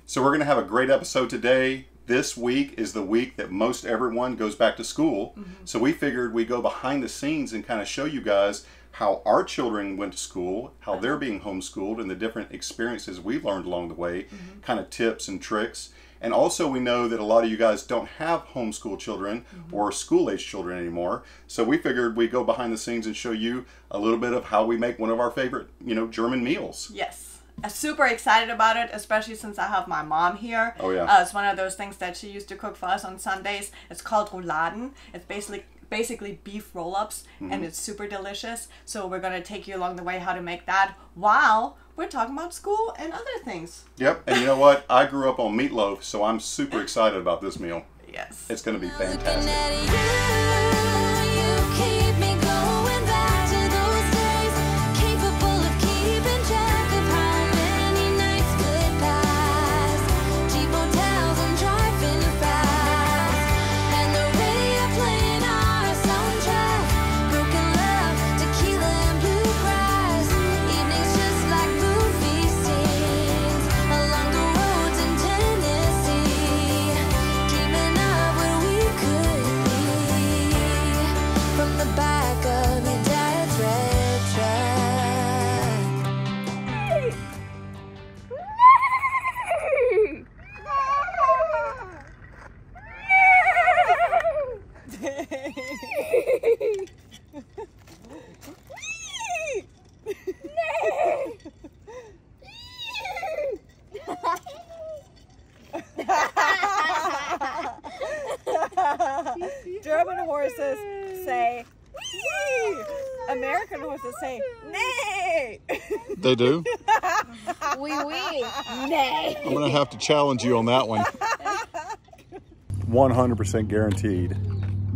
So we're going to have a great episode today. This week is the week that most everyone goes back to school. So we figured we'd go behind the scenes and kind of show you guys how our children went to school, how they're being homeschooled, and the different experiences we've learned along the way, kind of tips and tricks. And also we know that a lot of you guys don't have homeschool children or school-age children anymore. So we figured we'd go behind the scenes and show you a little bit of how we make one of our favorite, German meals. Yes. I'm super excited about it, especially since I have my mom here. Oh yeah. It's one of those things that she used to cook for us on Sundays. It's called Rouladen. It's basically beef roll-ups, and it's super delicious. So we're going to take you along the way how to make that while we're talking about school and other things. Yep, and you know what? I grew up on meatloaf, so I'm super excited about this meal. Yes. It's going to be fantastic. German horses say wee. American horses say nay. They do? Wee wee. Nay. I'm going to have to challenge you on that one. 100% guaranteed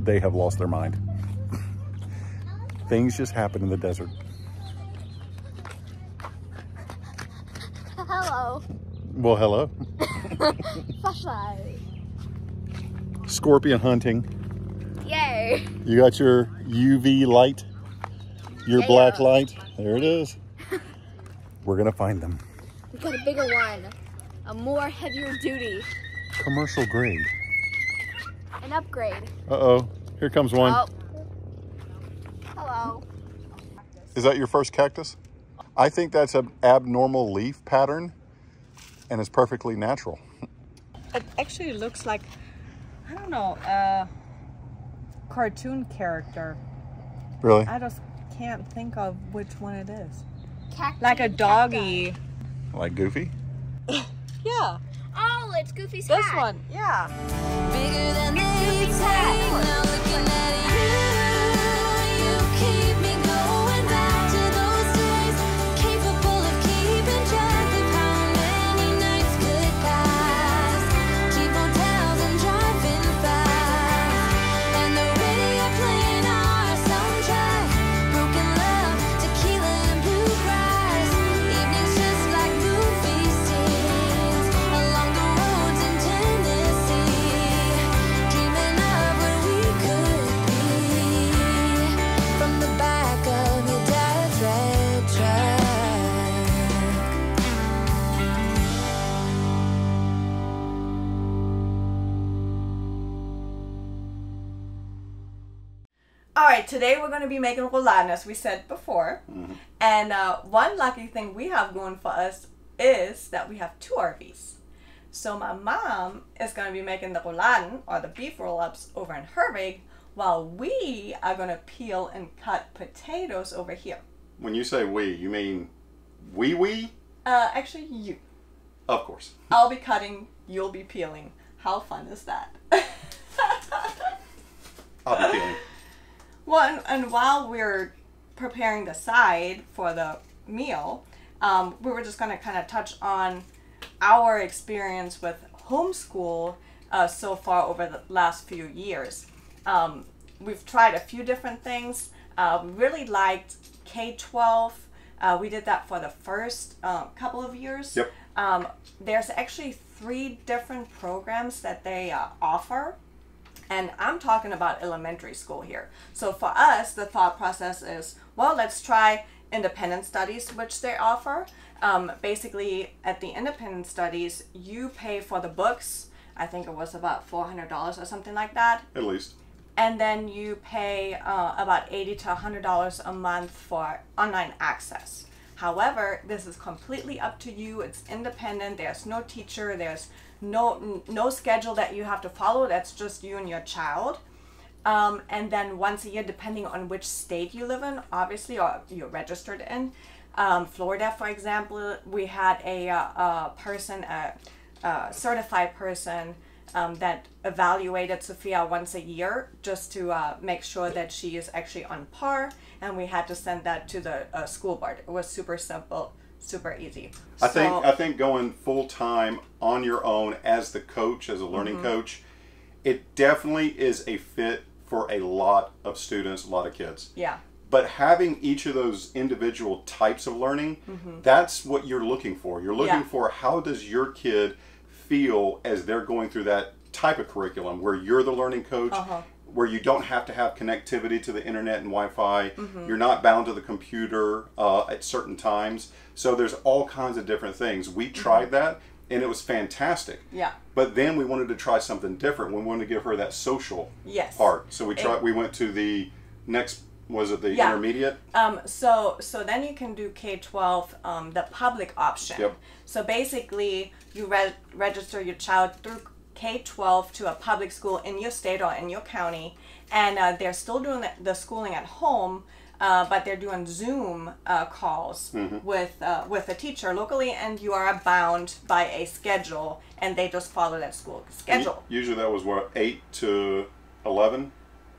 they have lost their mind. Things just happen in the desert. Hello. Well, hello. Flashlight. Scorpion hunting. Yay. You got your UV light, your black light. There it is. We're going to find them. We got a bigger one. A more heavier duty. Commercial grade. An upgrade. Uh-oh. Here comes one. Oh. Hello. Is that your first cactus? I think that's an abnormal leaf pattern, and it's perfectly natural. It actually looks like, I don't know, a cartoon character. Really? I just can't think of which one it is. Cacti. Like a doggy. Like Goofy? Yeah. Oh, it's Goofy's This hat. one. Yeah. Bigger than Goofy's hat. Now looking at you keep me going back to those days. Capable of keeping track of how many nights could pass. Cheap hotels and driving fast. And the radio playing our soundtrack. Broken love, tequila and bluegrass. Evenings just like movie scenes. Along the roads in Tennessee. Dreaming of what we could be. From the back of your dad's red truck. All right, today we're going to be making rouladen, as we said before. And one lucky thing we have going for us is that we have two RVs. So my mom is going to be making the rouladen, or the beef roll-ups, over in her rig, while we are going to peel and cut potatoes over here. When you say we, you mean we? Actually, you. Of course. I'll be cutting, you'll be peeling. How fun is that? I'll be peeling. Well, and while we're preparing the side for the meal, we were just going to kind of touch on our experience with homeschool so far over the last few years. We've tried a few different things. We really liked K-12. We did that for the first couple of years. Yep. There's actually 3 different programs that they offer. And I'm talking about elementary school here. So for us, the thought process is, well, let's try independent studies, which they offer. Basically, at the independent studies, you pay for the books. I think it was about $400 or something like that. At least. And then you pay about $80 to $100 a month for online access. However, this is completely up to you. It's independent. There's no teacher. There's no schedule that you have to follow. That's just you and your child. And then once a year, depending on which state you live in, obviously, or you're registered in. Florida, for example, we had a certified person that evaluated Sophia once a year just to make sure that she is actually on par, and we had to send that to the school board. It was super simple, super easy. I think going full time on your own as the coach, as a learning coach, it definitely is a fit for a lot of students, a lot of kids. Yeah. But having each of those individual types of learning, that's what you're looking for. You're looking for how does your kid feel as they're going through that type of curriculum where you're the learning coach, where you don't have to have connectivity to the internet and Wi-Fi. You're not bound to the computer at certain times. So there's all kinds of different things. We tried that and it was fantastic. Yeah. But then we wanted to try something different. We wanted to give her that social part. So we went to the next, was it the intermediate? So then you can do K-12, the public option. Yep. So basically, you register your child through K-12 to a public school in your state or in your county, and they're still doing the schooling at home, but they're doing Zoom calls with a teacher locally, and you are bound by a schedule, and they just follow that school schedule. Usually that was what, 8 to 11?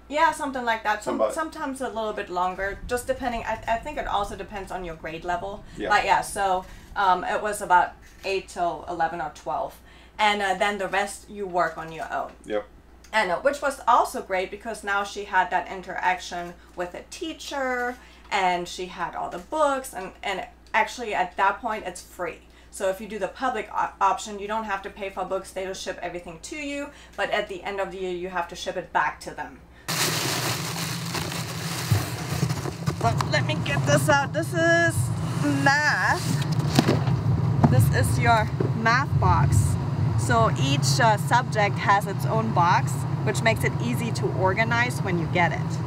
Yeah, something like that. Sometimes a little bit longer, just depending. I think it also depends on your grade level. Yeah. But yeah, so it was about 8 till 11 or 12. And then the rest you work on your own. Yep. And which was also great because now she had that interaction with a teacher, and she had all the books, and actually at that point it's free. So if you do the public option, you don't have to pay for books. They just ship everything to you, but at the end of the year you have to ship it back to them. But let me get this out. This is math. This is your math box. So each subject has its own box, which makes it easy to organize when you get it.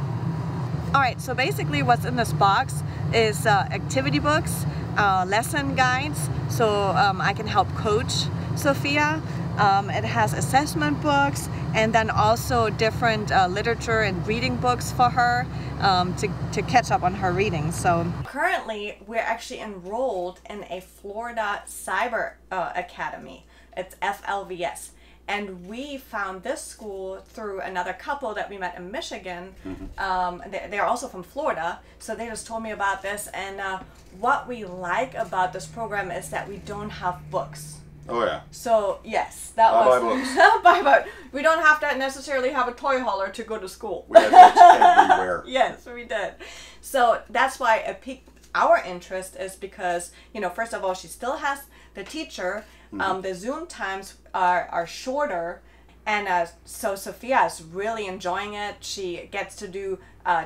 Alright, so basically what's in this box is activity books, lesson guides, so I can help coach Sophia. It has assessment books, and then also different literature and reading books for her to catch up on her reading. So currently we're actually enrolled in a Florida Cyber Academy. It's FLVS, and we found this school through another couple that we met in Michigan. They're also from Florida, so they just told me about this, and what we like about this program is that we don't have books. Oh yeah. So yes, that I was buy books. buy books. We don't have to necessarily have a toy hauler to go to school. We had books everywhere. Yes, we did. So that's why it piqued our interest, is because, you know, first of all, she still has the teacher. The Zoom times are shorter, and so Sophia is really enjoying it. She gets to do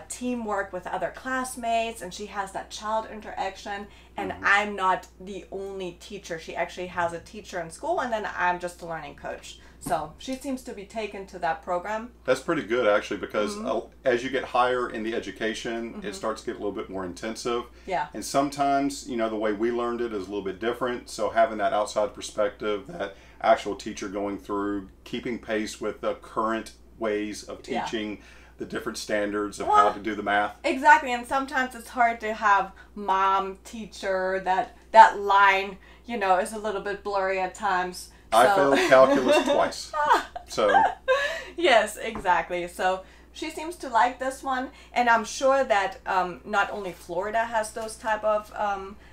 teamwork with other classmates, and she has that child interaction, and I'm not the only teacher. She actually has a teacher in school, and then I'm just a learning coach. So she seems to be taken to that program. That's pretty good, actually, because as you get higher in the education, it starts to get a little bit more intensive. Yeah. And sometimes, you know, the way we learned it is a little bit different. So having that outside perspective, that actual teacher going through, keeping pace with the current ways of teaching, the different standards of how to do the math. Exactly, and sometimes it's hard to have mom, teacher, that line, you know, is a little bit blurry at times. I failed calculus twice. So yes, exactly. So she seems to like this one, and I'm sure that not only Florida has those type of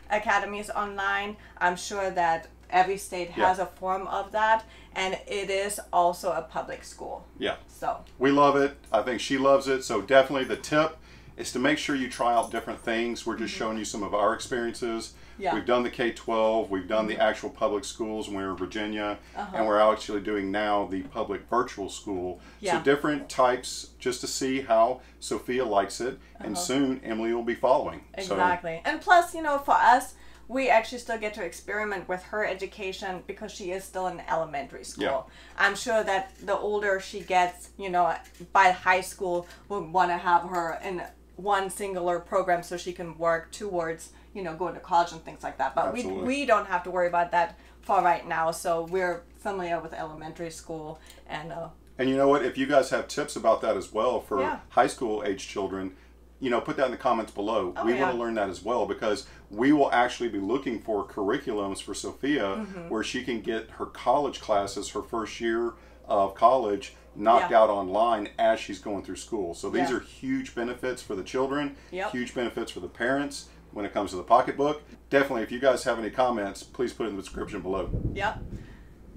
academies online. I'm sure that every state has a form of that, and it is also a public school. Yeah. So we love it. I think she loves it. So definitely the tip It's to make sure you try out different things. We're just showing you some of our experiences. Yeah. We've done the K-12, we've done the actual public schools when we were in Virginia, and we're actually doing now the public virtual school. Yeah. So different types, just to see how Sophia likes it, and soon Emily will be following. Exactly. And plus, you know, for us, we actually still get to experiment with her education because she is still in elementary school. Yeah. I'm sure that the older she gets, you know, by high school, we'll want to have her in one singular program so she can work towards, you know, going to college and things like that. But we don't have to worry about that for right now. So we're familiar with elementary school and you know what? If you guys have tips about that as well for Yeah. high school age children, you know, put that in the comments below. Oh, We yeah. want to learn that as well, because we will actually be looking for curriculums for Sophia where she can get her college classes, her first year of college, knocked Yeah. out online as she's going through school. So these Yeah. are huge benefits for the children, Yep. huge benefits for the parents when it comes to the pocketbook. Definitely, if you guys have any comments, please put it in the description below. yeah.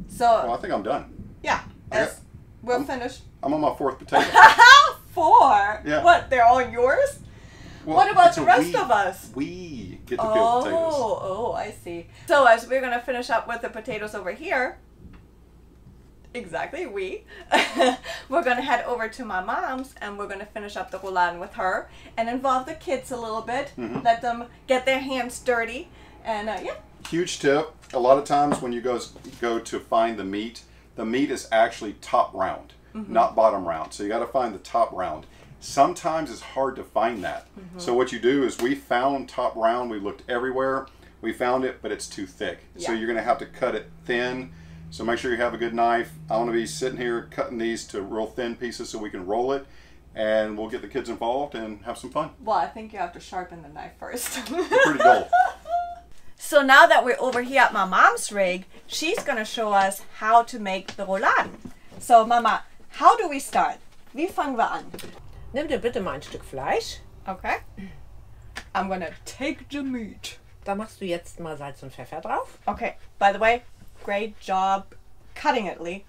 So Well, I think I'm done. yeah, we're finished. I'm on my 4th potato. 4? Yeah. What? They're all yours? Well, What about it's the a rest we. of us? We get to peel potatoes. Oh, I see. So as we're gonna finish up with the potatoes over here, exactly, we're gonna head over to my mom's and we're gonna finish up the rouladen with her and involve the kids a little bit, let them get their hands dirty, and yeah. Huge tip. A lot of times when you go to find the meat is actually top round, not bottom round. So you got to find the top round. Sometimes it's hard to find that. So what you do is we found top round. We looked everywhere. We found it, but it's too thick. So Yeah. you're going to have to cut it thin. So make sure you have a good knife. I want to be sitting here cutting these to real thin pieces so we can roll it. And we'll get the kids involved and have some fun. Well, I think you have to sharpen the knife first. Pretty dull. So now that we're over here at my mom's rig, she's gonna show us how to make the rouladen. So Mama, how do we start? Wie fangen wir an? Nimm dir bitte mal ein Stück Fleisch. Okay. I'm gonna take the meat. Da machst du jetzt mal Salz und Pfeffer drauf. Okay, by the way, great job cutting it, Lee.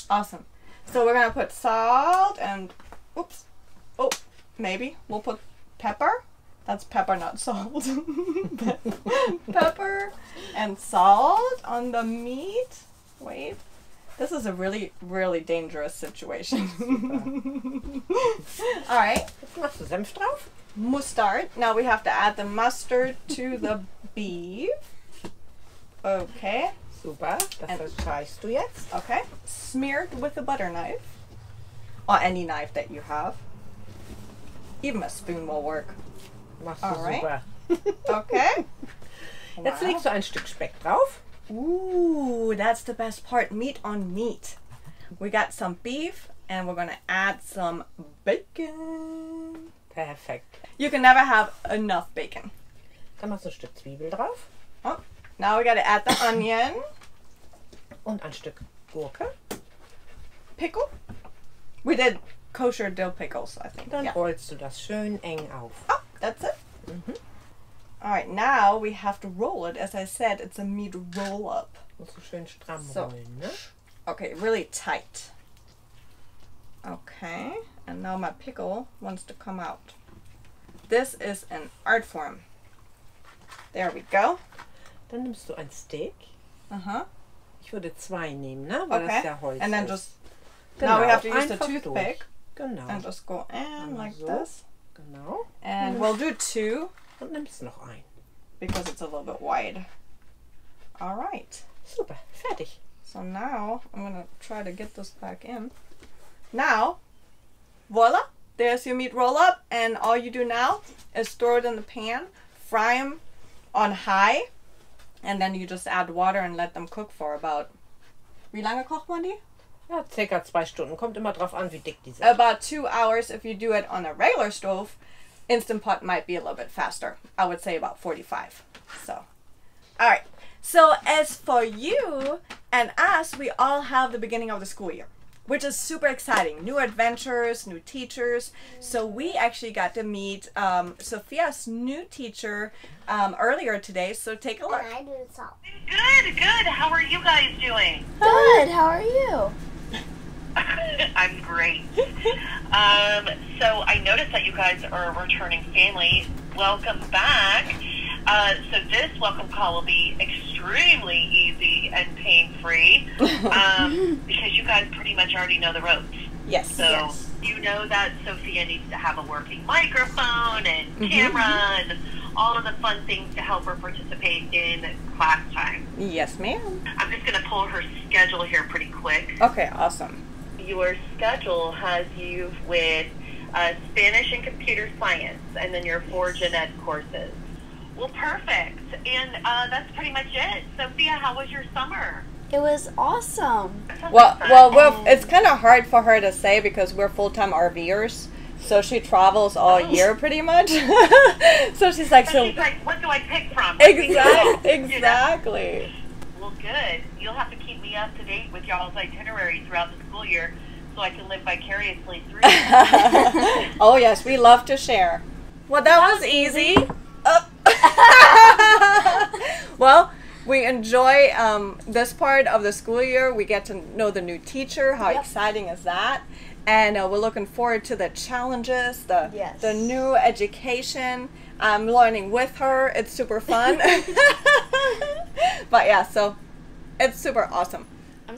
Awesome. So we're gonna put salt and, oops, oh, maybe we'll put pepper. That's pepper, not salt. Pepper and salt on the meat. Wait, this is a really, really dangerous situation. All right, Jetzt machst du Senf drauf. mustard. Now we have to add the mustard to the beef. Okay, Super, das verstreichst du jetzt. okay. Smeared with a butter knife. Or any knife that you have. Even a spoon will work. Machst du Alright. super. Okay. Jetzt legst du ein Stück Speck drauf. Ooh, that's the best part. Meat on meat. We got some beef and we're gonna add some bacon. Perfekt. You can never have enough bacon. Dann machst du ein Stück Zwiebel drauf. Oh, now we gotta add the onion. Und ein Stück Gurke. Pickle. We did kosher dill pickles, I think. Dann Yeah. rollst du das schön eng auf. Oh, that's it. All right, now we have to roll it. As I said, it's a meat roll up. Musst du schön stramm So. rollen, ne? Okay, really tight. Okay, and now my pickle wants to come out. This is an art form. There we go. Dann nimmst du ein Steak. Uh-huh. Ich würde 2 nehmen, ne? Weil das Okay. ja Holz And then ist. just, now we have to use the einfach toothpick durch. Genau. and just go in like so. this. Genau. And we'll do 2 Und nimmst noch ein. because it's a little bit wide. All right. Super, fertig. So now I'm gonna try to get this back in. Now, voila, there's your meat roll up, and all you do now is throw it in the pan, fry them on high, and then you just add water and let them cook for about, wie lange kocht man die? Ja, circa 2 Stunden. Kommt immer drauf an, wie dick die sind. About 2 hours if you do it on a regular stove. Instant Pot might be a little bit faster. I would say about 45. So, all right. So as for you and us, we all have the beginning of the school year, which is super exciting. New adventures, new teachers. So we actually got to meet Sophia's new teacher earlier today. So take a look. I do the salt. Good, good. How are you guys doing? Good. How are you? I'm great. So I noticed that you guys are a returning family. Welcome back. So this welcome call will be extremely easy and pain-free because you guys pretty much already know the ropes. Yes. So you know that Sophia needs to have a working microphone and camera and all of the fun things to help her participate in class time. Yes, ma'am. I'm just going to pull her schedule here pretty quick. Okay, awesome. Your schedule has you with Spanish and computer science, and then your 4 gen ed courses. Well, perfect. And that's pretty much it. Sophia, how was your summer? It was awesome. Well, it's kind of hard for her to say because we're full-time RVers. So she travels all year pretty much. So she's like, she's like, what do I pick from? Exactly. Well, good. You'll have to keep me up to date with y'all's itinerary throughout the school year so I can live vicariously through you. Oh, yes, we love to share. Well, that was easy. Well, we enjoy this part of the school year. We get to know the new teacher. How exciting is that? And we're looking forward to the challenges, the new education. I'm learning with her. It's super fun. But yeah, so it's super awesome.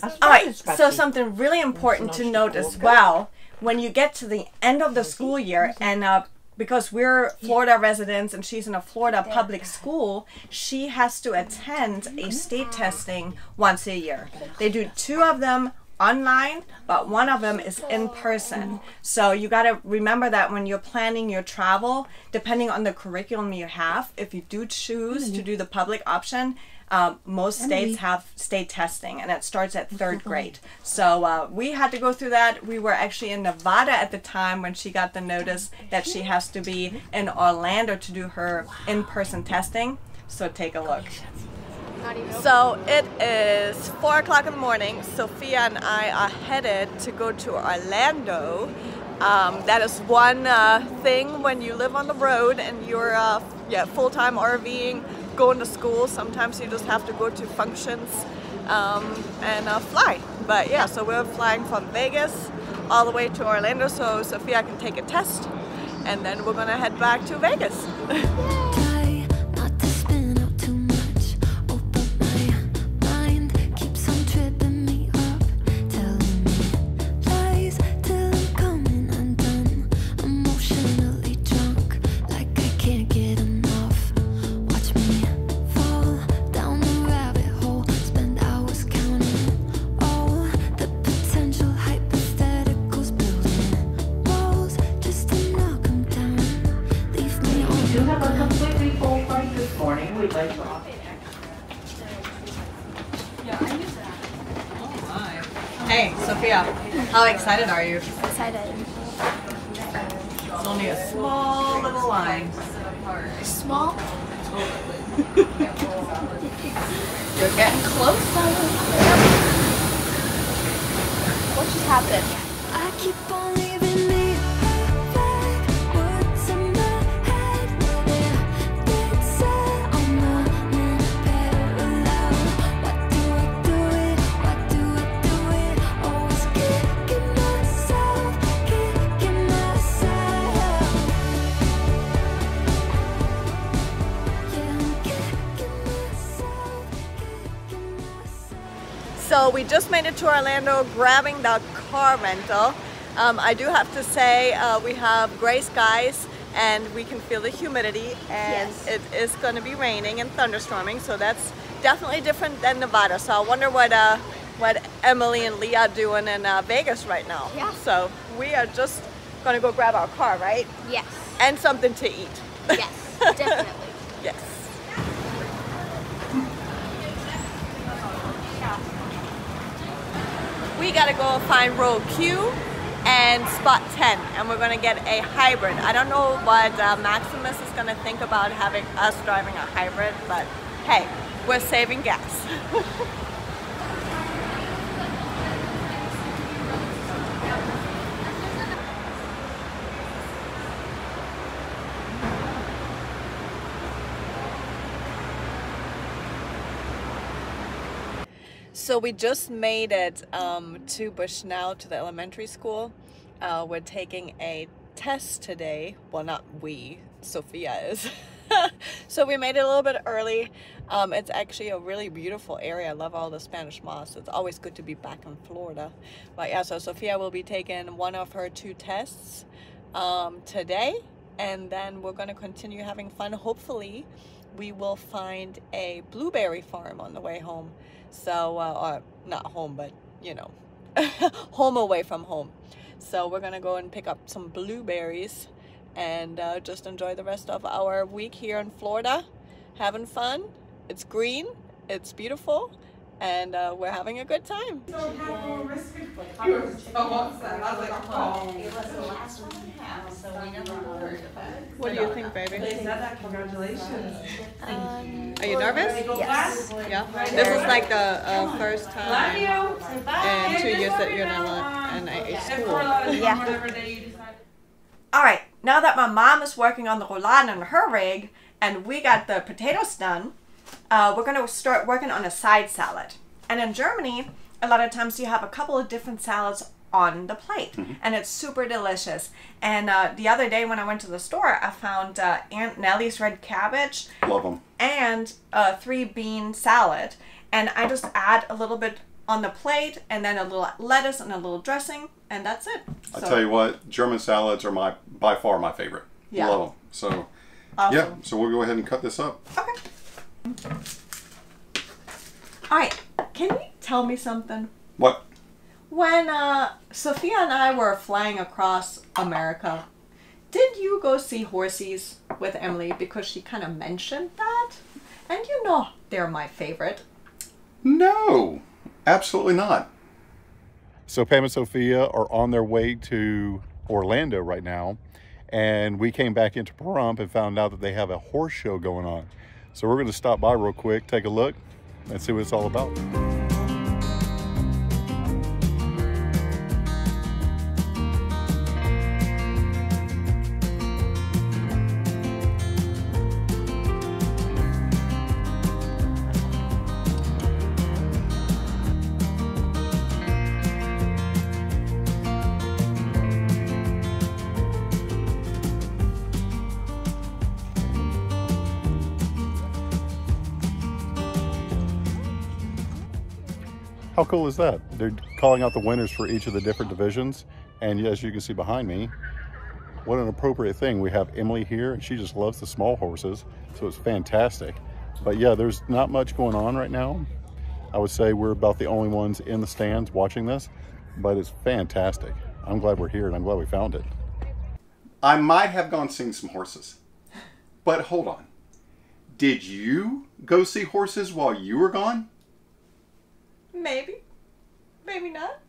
All right, so something really important to note as well, when you get to the end of the school year, and because we're Florida residents and she's in a Florida public school, she has to attend a state testing once a year. They do 2 of them online, but 1 of them is in person. So you got to remember that when you're planning your travel, depending on the curriculum you have, if you do choose to do the public option, most states have state testing, and it starts at 3rd grade. So we had to go through that. We were actually in Nevada at the time when she got the notice that she has to be in Orlando to do her in-person testing. So take a look. So it is 4 o'clock in the morning. Sophia and I are headed to go to Orlando. That is one thing when you live on the road and you're full-time RVing, going to school. Sometimes you just have to go to functions and fly. But yeah, so we're flying from Vegas all the way to Orlando so Sophia can take a test, and then we're gonna head back to Vegas. Hey, Sophia, how excited are you? Excited. It's only a small little line. Small? You're getting close. What just happened? I keep on leaving me back. Words in my head, they're set on the parallel. Why do I do it? Why do I do it? Always kicking myself, kicking myself. Yeah, I'm kicking myself, kicking myself. So we just made it to Orlando, grabbing the car rental. I do have to say we have gray skies and we can feel the humidity, and it is going to be raining and thunderstorming, so that's definitely different than Nevada. So I wonder what Emily and Leah are doing in Vegas right now. Yeah. So we are just going to go grab our car, right? Yes. And something to eat. Yes, definitely. Yes. We gotta go find row Q and spot 10, and we're gonna get a hybrid. I don't know what Maximus is gonna think about having us driving a hybrid, but hey, we're saving gas. So we just made it to Bushnell, to the elementary school. We're taking a test today. Well, not we, Sophia is. So we made it a little bit early. It's actually a really beautiful area. I love all the Spanish moss. It's always good to be back in Florida. But yeah, so Sophia will be taking one of her 2 tests today, and then we're going to continue having fun. Hopefully we will find a blueberry farm on the way home. So, or not home, but you know, home away from home. So we're going to go and pick up some blueberries and just enjoy the rest of our week here in Florida, having fun. It's green, it's beautiful, and we're having a good time. What do you think, baby? Congratulations. Are you nervous? Yes. Yeah. This is like the first time in 2 years that you're in a school. Yeah. All right, now that my mom is working on the rouladen in her rig and we got the potatoes done, we're going to start working on a side salad. And in Germany, a lot of times you have a couple of different salads on the plate, and it's super delicious. And the other day when I went to the store, I found Aunt Nellie's red cabbage. Love them. And a 3-bean salad. And I just add a little bit on the plate, and then a little lettuce and a little dressing, and that's it. I tell you what, German salads are by far my favorite. Yeah. Love them. So, Awesome. yeah, so we'll go ahead and cut this up. Okay. All right, can you tell me something? What? When Sophia and I were flying across America, did you go see horses with Emily? Because she kind of mentioned that. And you know they're my favorite. No, absolutely not. So Pam and Sophia are on their way to Orlando right now. And we came back into Pahrump and found out that they have a horse show going on. So we're going to stop by real quick, take a look, and see what it's all about. How cool is that? They're calling out the winners for each of the different divisions. And as you can see behind me, what an appropriate thing. We have Emily here, and she just loves the small horses. So it's fantastic. But yeah, there's not much going on right now. I would say we're about the only ones in the stands watching this, but it's fantastic. I'm glad we're here, and I'm glad we found it. I might have gone seeing some horses, but hold on. Did you go see horses while you were gone? Maybe. Maybe not.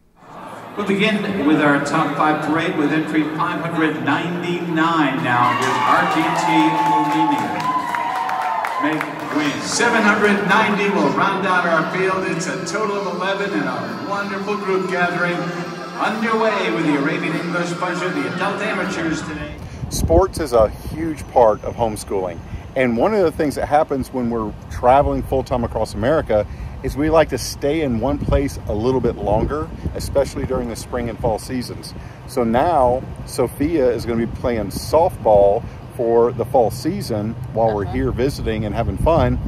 We'll begin with our top 5 parade with entry 599 now. Here's RGT Romania. Make win. 790 will round out our field. It's a total of 11 and a wonderful group gathering underway with the Arabian English Pleasure, the adult amateurs today. Sports is a huge part of homeschooling. And one of the things that happens when we're traveling full-time across America is we like to stay in one place a little bit longer, especially during the spring and fall seasons. So now Sophia is going to be playing softball for the fall season while we're here visiting and having fun,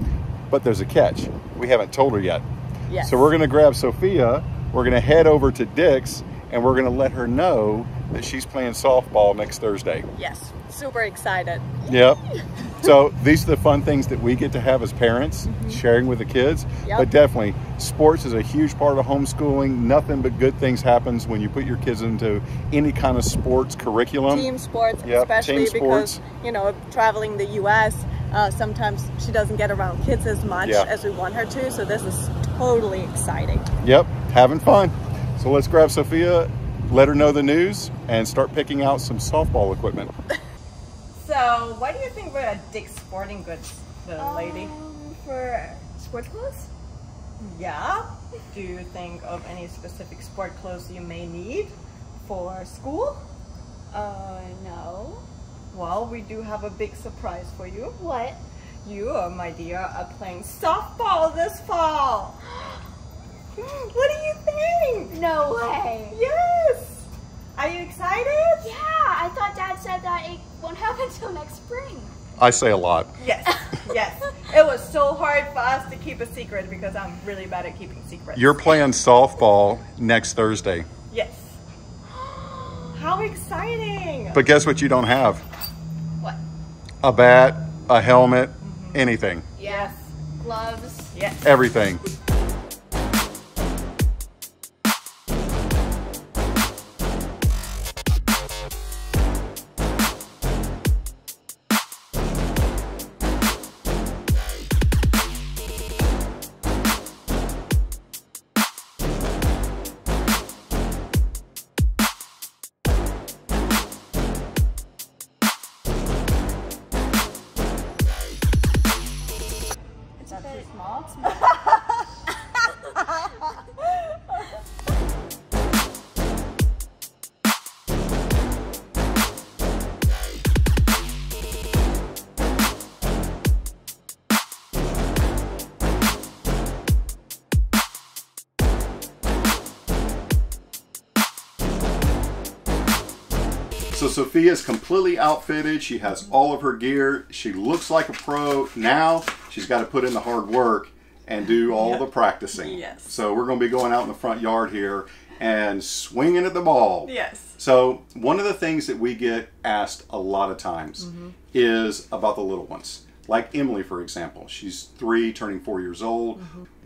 but there's a catch. We haven't told her yet. Yes. So we're going to grab Sophia, we're going to head over to Dick's, and we're going to let her know that she's playing softball next Thursday. Yes. Super excited. Yep. So these are the fun things that we get to have as parents, sharing with the kids. Yep. But definitely, sports is a huge part of homeschooling. Nothing but good things happens when you put your kids into any kind of sports curriculum. Team sports, Yep, especially team sports. because, you know, traveling the U.S., sometimes she doesn't get around kids as much as we want her to. So this is totally exciting. Yep, having fun. So let's grab Sophia, let her know the news, and start picking out some softball equipment. So, why do you think we're at Dick's Sporting Goods, the lady? For sports clothes? Yeah. Do you think of any specific sport clothes you may need for school? No. Well, we do have a big surprise for you. What? You, my dear, are playing softball this fall. What do you think? No way. Yes. Are you excited? Yeah, I thought Dad said that it won't happen until next spring. I say a lot. Yes. Yes. It was so hard for us to keep a secret because I'm really bad at keeping secrets. You're playing softball next Thursday. Yes. How exciting. But guess what you don't have? What? A bat, a helmet, anything. Yes. Gloves. Yes. Everything. It's a bit small. So Sophia's completely outfitted. She has all of her gear. She looks like a pro. Now she's got to put in the hard work and do all the practicing. Yes. So we're going to be going out in the front yard here and swinging at the ball. Yes. So one of the things that we get asked a lot of times is about the little ones. Like Emily, for example. She's 3, turning 4 years old.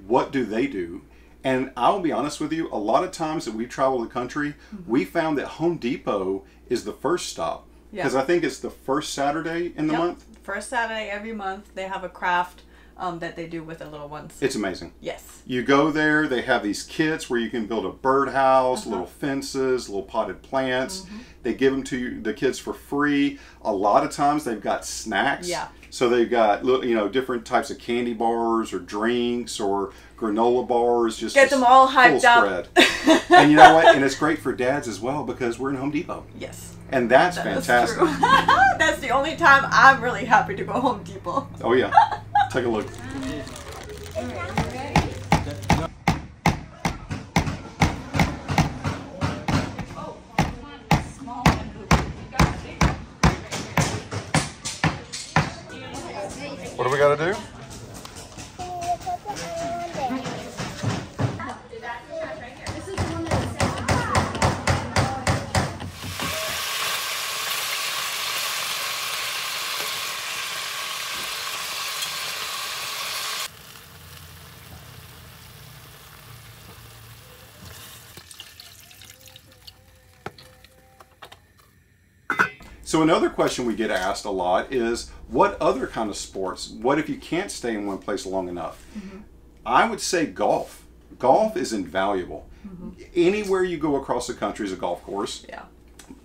What do they do? And I'll be honest with you, a lot of times that we travel the country, we found that Home Depot is the first stop. Because I think it's the first Saturday in the month. First Saturday every month, they have a craft that they do with the little ones. It's amazing. Yes. You go there, they have these kits where you can build a birdhouse, little fences, little potted plants. They give them to the kids for free. A lot of times they've got snacks. Yeah. So they've got, you know, different types of candy bars or drinks or granola bars. Just Get them all hyped full up. spread. And you know what? And it's great for dads as well because we're in Home Depot. Yes. And that's That is fantastic. true. That's the only time I'm really happy to go Home Depot. Oh yeah. Take a look. What do we got to do? So another question we get asked a lot is, what other kind of sports? What if you can't stay in one place long enough? I would say golf. Golf is invaluable. Anywhere you go across the country is a golf course. Yeah.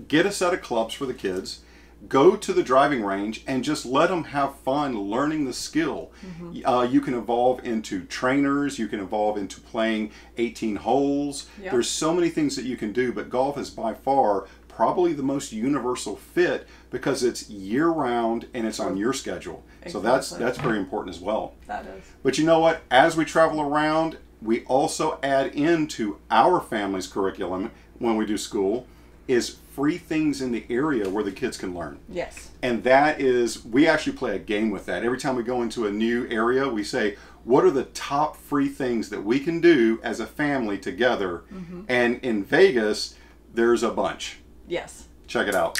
Get a set of clubs for the kids. Go to the driving range and just let them have fun learning the skill. You can evolve into trainers. You can evolve into playing 18 holes. Yep. There's so many things that you can do, but golf is by far probably the most universal fit because it's year-round and it's on your schedule. So that's very important as well. That is. But you know what? As we travel around, we also add into our family's curriculum when we do school is free things in the area where the kids can learn. Yes. And that is, we actually play a game with that. Every time we go into a new area, we say, what are the top free things that we can do as a family together? And in Vegas, there's a bunch. Yes. Check it out.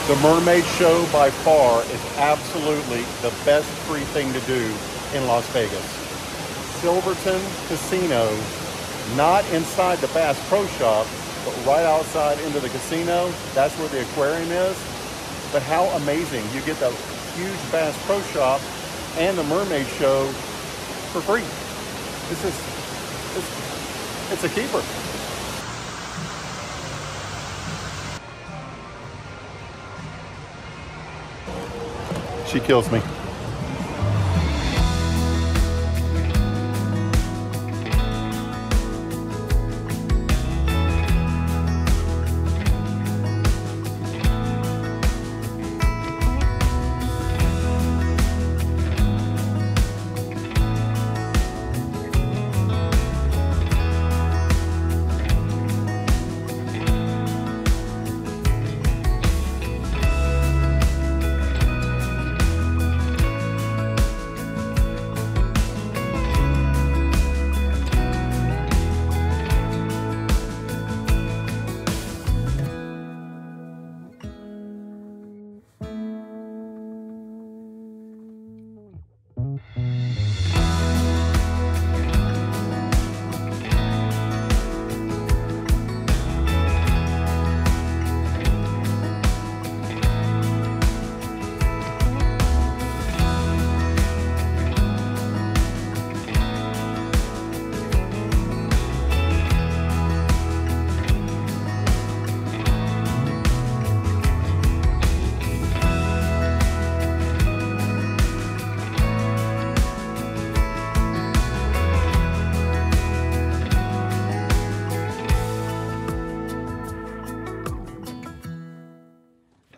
The Mermaid Show by far is absolutely the best free thing to do in Las Vegas. Silverton Casino, not inside the Bass Pro Shop, but right outside into the casino. That's where the aquarium is. But how amazing. You get the huge Bass Pro Shop and the Mermaid Show for free. It's a keeper. She kills me.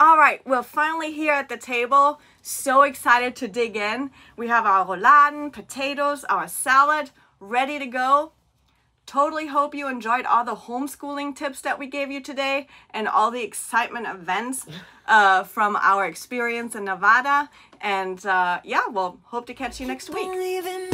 All right, we're finally here at the table. So excited to dig in. We have our rouladen, potatoes, our salad ready to go. Totally hope you enjoyed all the homeschooling tips that we gave you today and all the excitement events from our experience in Nevada. And yeah, we'll hope to catch you next week. Leaving